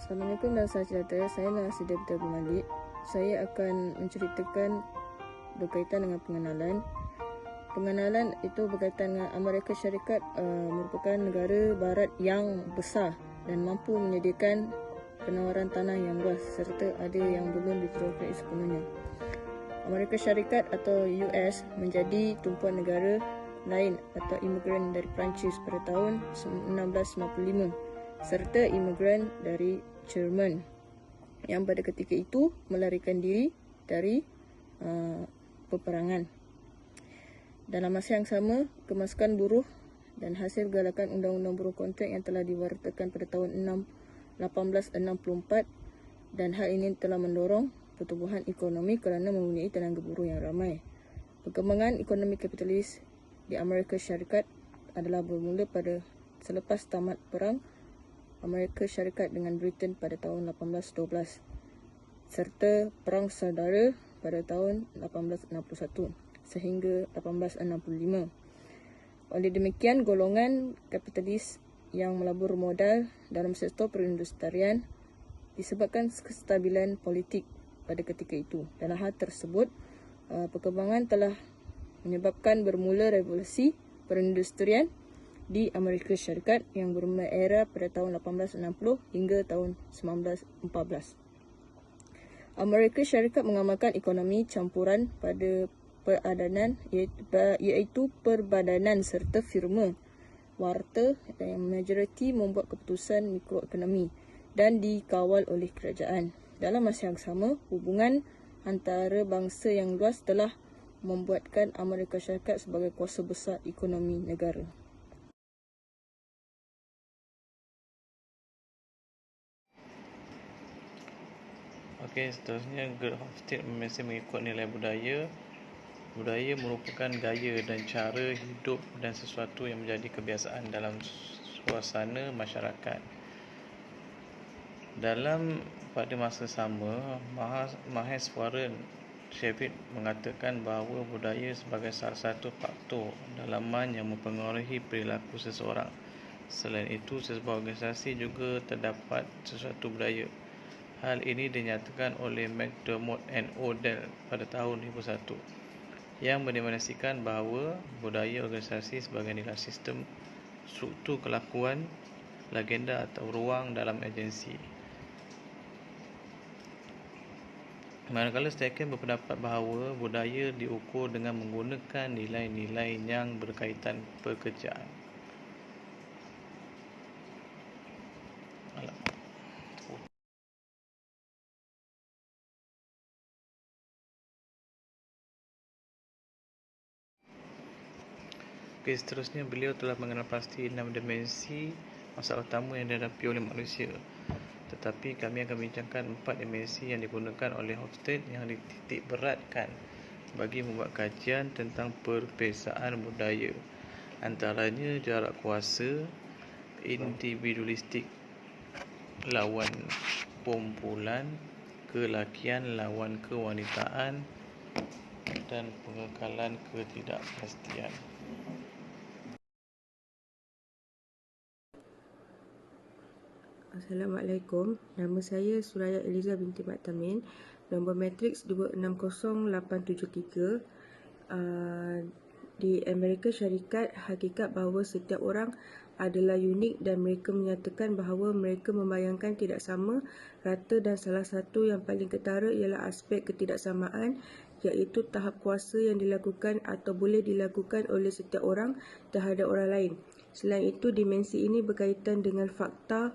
Assalamualaikum dan salam sejahtera. Saya Nasidah Abdul Malik. Saya akan menceritakan berkaitan dengan pengenalan. Pengenalan itu berkaitan dengan Amerika Syarikat merupakan negara barat yang besar dan mampu menyediakan penawaran tanah yang luas serta ada yang belum dijelaskan sepenuhnya. Amerika Syarikat atau US menjadi tumpuan negara lain atau imigran dari Perancis pada tahun 1695 serta imigran dari Jerman yang pada ketika itu melarikan diri dari peperangan. Dalam masa yang sama, kemasukan buruh dan hasil galakan Undang-Undang Buruh Kontrak yang telah diwartakan pada tahun 1864 dan hal ini telah mendorong pertumbuhan ekonomi kerana mempunyai tenaga buruh yang ramai. Perkembangan ekonomi kapitalis di Amerika Syarikat adalah bermula pada selepas tamat perang Amerika Syarikat dengan Britain pada tahun 1812 serta Perang Saudara pada tahun 1861 sehingga 1865. Oleh demikian, golongan kapitalis yang melabur modal dalam sektor perindustrian disebabkan kestabilan politik pada ketika itu. Dalam hal tersebut, perkembangan telah menyebabkan bermula revolusi perindustrian di Amerika Syarikat yang bermula era pada tahun 1860 hingga tahun 1914. Amerika Syarikat mengamalkan ekonomi campuran pada peradanan iaitu perbadanan serta firma warta yang majoriti membuat keputusan mikroekonomi dan dikawal oleh kerajaan. Dalam masa yang sama, hubungan antara bangsa yang luas telah membuatkan Amerika Syarikat sebagai kuasa besar ekonomi negara. Okey, seterusnya grade of state mesti mengikut nilai budaya. Budaya merupakan gaya dan cara hidup dan sesuatu yang menjadi kebiasaan dalam suasana masyarakat. Pada masa sama, Maheswara David mengatakan bahawa budaya sebagai salah satu faktor dalaman yang mempengaruhi perilaku seseorang. Selain itu, sebuah organisasi juga terdapat sesuatu budaya. Hal ini dinyatakan oleh McDermott and Odell pada tahun 2001 yang mendefinisikan bahawa budaya organisasi sebagai nilai sistem, struktur kelakuan, legenda atau ruang dalam agensi. Manakala Steichen berpendapat bahawa budaya diukur dengan menggunakan nilai-nilai yang berkaitan pekerjaan. Okey, seterusnya beliau telah mengenal pasti 6 dimensi masalah utama yang dihadapi oleh manusia. Tetapi kami akan bincangkan 4 dimensi yang digunakan oleh Hofstede yang dititik beratkan bagi membuat kajian tentang perbezaan budaya. Antaranya jarak kuasa, individualistik lawan kumpulan, kelakian lawan kewanitaan dan pengekalan ketidakpastian. Assalamualaikum. Nama saya Suraya Eliza binti Mat Tamin. Nombor matriks 260873. Di Amerika Syarikat, hakikat bahawa setiap orang adalah unik dan mereka menyatakan bahawa mereka membayangkan tidak sama, rata dan salah satu yang paling ketara ialah aspek ketidaksamaan iaitu tahap kuasa yang dilakukan atau boleh dilakukan oleh setiap orang terhadap orang lain. Selain itu, dimensi ini berkaitan dengan fakta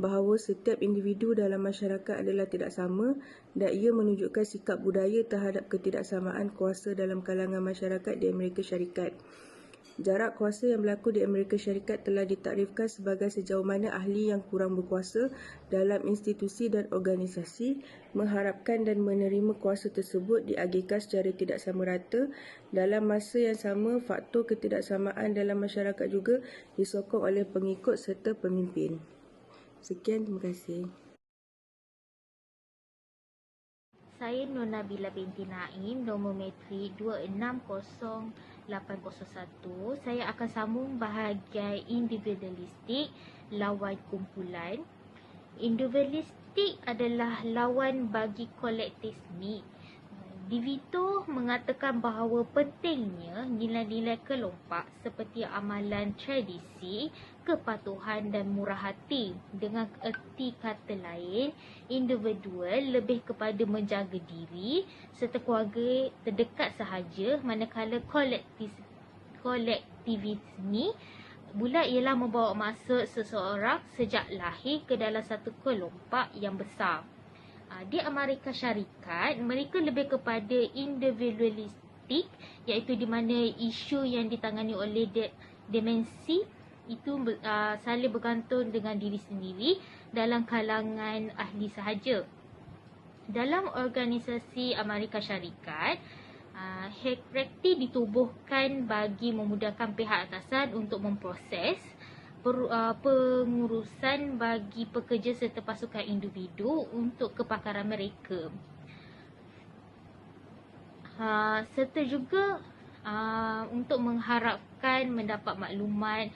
bahawa setiap individu dalam masyarakat adalah tidak sama dan ia menunjukkan sikap budaya terhadap ketidaksamaan kuasa dalam kalangan masyarakat di Amerika Syarikat. Jarak kuasa yang berlaku di Amerika Syarikat telah ditakdirkan sebagai sejauh mana ahli yang kurang berkuasa dalam institusi dan organisasi mengharapkan dan menerima kuasa tersebut diagihkan secara tidak sama rata. Dalam masa yang sama, faktor ketidaksamaan dalam masyarakat juga disokong oleh pengikut serta pemimpin. Sekian, terima kasih. Saya Nur Nabila binti Naim, nombor matrik 260801. Saya akan sambung bahagian individualistik lawan kumpulan. Individualistik adalah lawan bagi kolektivisme. Divito mengatakan bahawa pentingnya nilai-nilai kelompok seperti amalan tradisi, kepatuhan dan murah hati. Dengan erti kata lain, individual lebih kepada menjaga diri serta keluarga terdekat sahaja, manakala kolektivisme pula ialah membawa maksud seseorang sejak lahir ke dalam satu kelompok yang besar. Di Amerika Syarikat, mereka lebih kepada individualistik, iaitu di mana isu yang ditangani oleh demensi itu saling bergantung dengan diri sendiri dalam kalangan ahli sahaja. Dalam organisasi Amerika Syarikat, hierarki ditubuhkan bagi memudahkan pihak atasan untuk memproses pengurusan bagi pekerja serta pasukan individu untuk kepakaran mereka. Serta juga untuk mengharapkan mendapat maklumat,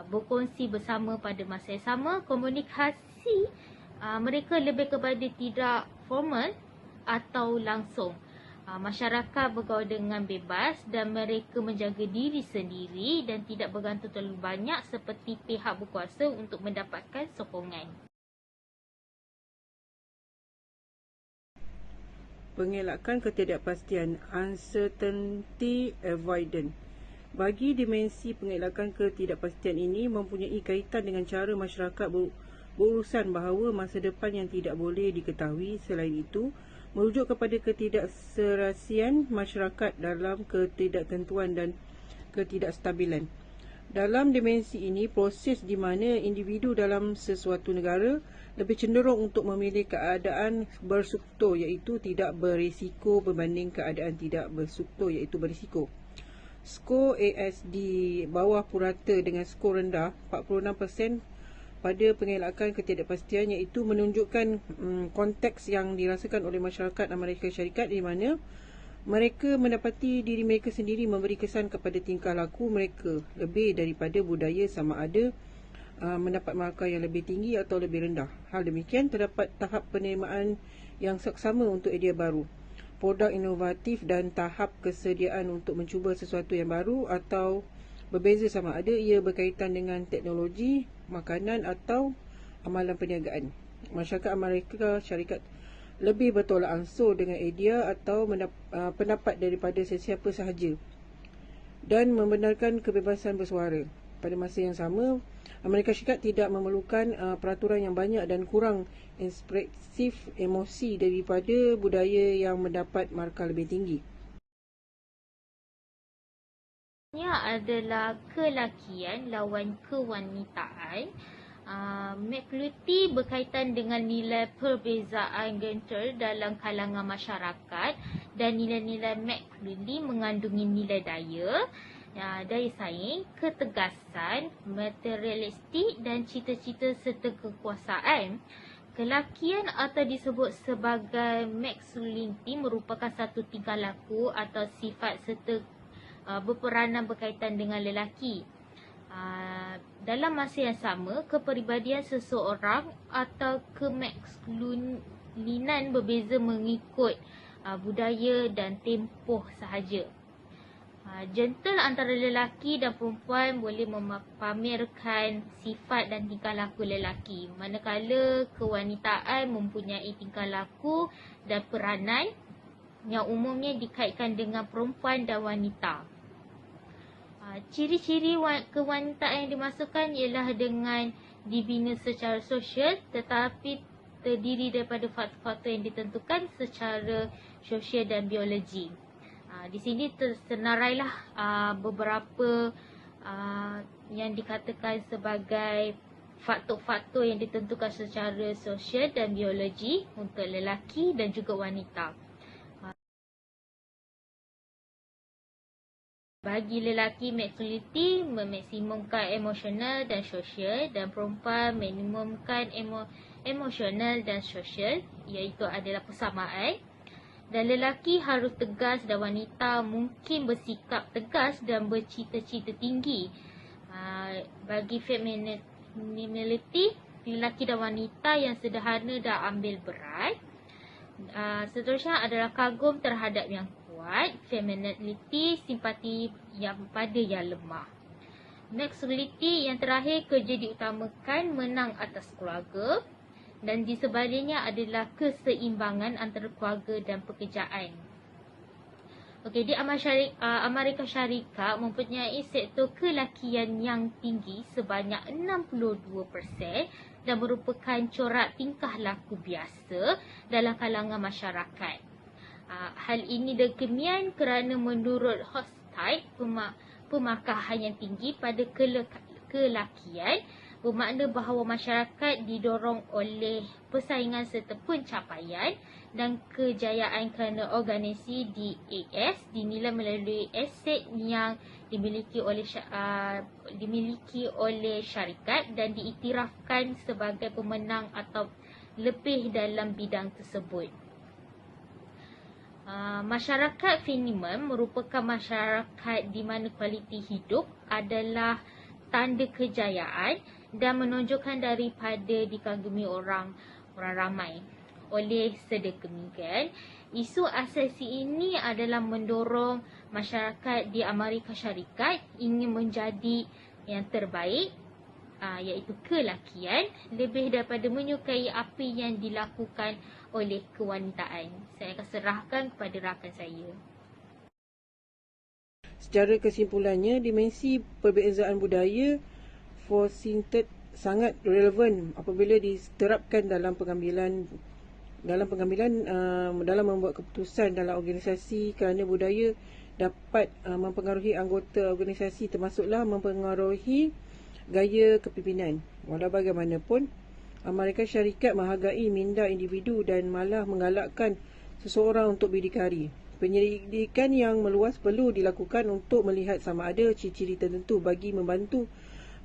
berkongsi bersama pada masa yang sama. Komunikasi mereka lebih kepada tidak formal atau langsung. Masyarakat bergaul dengan bebas dan mereka menjaga diri sendiri dan tidak bergantung terlalu banyak seperti pihak berkuasa untuk mendapatkan sokongan. Pengelakkan ketidakpastian, uncertainty avoidance. Bagi dimensi pengelakkan ketidakpastian ini mempunyai kaitan dengan cara masyarakat berurusan bahawa masa depan yang tidak boleh diketahui. Selain itu, merujuk kepada ketidakserasian masyarakat dalam ketidaktentuan dan ketidakstabilan. Dalam dimensi ini, proses di mana individu dalam sesuatu negara lebih cenderung untuk memilih keadaan bersukto iaitu tidak berisiko berbanding keadaan tidak bersukto iaitu berisiko. Skor AS di bawah purata dengan skor rendah 46% pada pengelakkan ketidakpastian iaitu menunjukkan konteks yang dirasakan oleh masyarakat Amerika Syarikat di mana mereka mendapati diri mereka sendiri memberi kesan kepada tingkah laku mereka lebih daripada budaya sama ada mendapat markah yang lebih tinggi atau lebih rendah. Hal demikian terdapat tahap penerimaan yang seksama untuk idea baru, produk inovatif dan tahap kesediaan untuk mencuba sesuatu yang baru atau berbeza sama ada ia berkaitan dengan teknologi, makanan atau amalan perniagaan. Masyarakat Amerika Syarikat lebih bertolak ansur dengan idea atau pendapat daripada sesiapa sahaja dan membenarkan kebebasan bersuara. Pada masa yang sama, Amerika Syarikat tidak memerlukan peraturan yang banyak dan kurang ekspresif emosi daripada budaya yang mendapat markah lebih tinggi. Adalah kelakian lawan kewanitaan. McCluty berkaitan dengan nilai perbezaan gender dalam kalangan masyarakat dan nilai-nilai McCluty mengandungi nilai daya saing, ketegasan, materialistik dan cita-cita serta kekuasaan. Kelakian atau disebut sebagai masculinity merupakan satu tingkah laku atau sifat serta berperanan berkaitan dengan lelaki. Dalam masa yang sama, kepribadian seseorang atau kemaskulinan berbeza mengikut budaya dan tempoh sahaja. Gentle antara lelaki dan perempuan boleh memamerkan sifat dan tingkah laku lelaki, manakala kewanitaan mempunyai tingkah laku dan peranan yang umumnya dikaitkan dengan perempuan dan wanita. Ciri-ciri kewanitaan yang dimasukkan ialah dengan dibina secara sosial tetapi terdiri daripada faktor-faktor yang ditentukan secara sosial dan biologi. Di sini tersenarailah beberapa yang dikatakan sebagai faktor-faktor yang ditentukan secara sosial dan biologi untuk lelaki dan juga wanita. Bagi lelaki, masculinity memaksimumkan emosional dan sosial dan perempuan minimumkan emosional dan sosial, iaitu adalah persamaan. Dan lelaki harus tegas dan wanita mungkin bersikap tegas dan bercita-cita tinggi. Bagi femininity, lelaki dan wanita yang sederhana dan ambil berat. Seterusnya adalah kagum terhadap yang kuat, femininity, simpati yang pada yang lemah. Masculinity yang terakhir, kerja diutamakan, menang atas keluarga. Dan di sebaliknya adalah keseimbangan antara keluarga dan pekerjaan. Okey, di Amerika Syarikat mempunyai sektor kelakian yang tinggi sebanyak 62% dan merupakan corak tingkah laku biasa dalam kalangan masyarakat. Hal ini demikian kerana menurut Hofstede, pemakahan yang tinggi pada kelakian bermakna bahawa masyarakat didorong oleh persaingan serta pencapaian dan kejayaan kerana organisasi DAS dinilai melalui aset yang dimiliki oleh syarikat dan diiktirafkan sebagai pemenang atau lebih dalam bidang tersebut. Masyarakat Feniman merupakan masyarakat di mana kualiti hidup adalah tanda kejayaan dan menunjukkan daripada dikagumi orang ramai. Oleh sedemikian, isu asasi ini adalah mendorong masyarakat di Amerika Syarikat ingin menjadi yang terbaik, iaitu kelakian, lebih daripada menyukai apa yang dilakukan oleh kewanitaan. Saya akan serahkan kepada rakan saya. Secara kesimpulannya, dimensi perbezaan budaya Fawcett sangat relevan apabila diterapkan dalam pengambilan dalam membuat keputusan dalam organisasi, kerana budaya dapat mempengaruhi anggota organisasi, termasuklah mempengaruhi gaya kepimpinan. Walau bagaimanapun, Amerika Syarikat menghargai minda individu dan malah menggalakkan seseorang untuk berdikari. Penyelidikan yang meluas perlu dilakukan untuk melihat sama ada ciri-ciri tertentu bagi membantu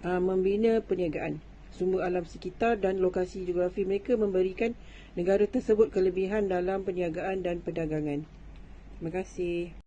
membina perniagaan. Sumber alam sekitar dan lokasi geografi mereka memberikan negara tersebut kelebihan dalam perniagaan dan perdagangan. Terima kasih.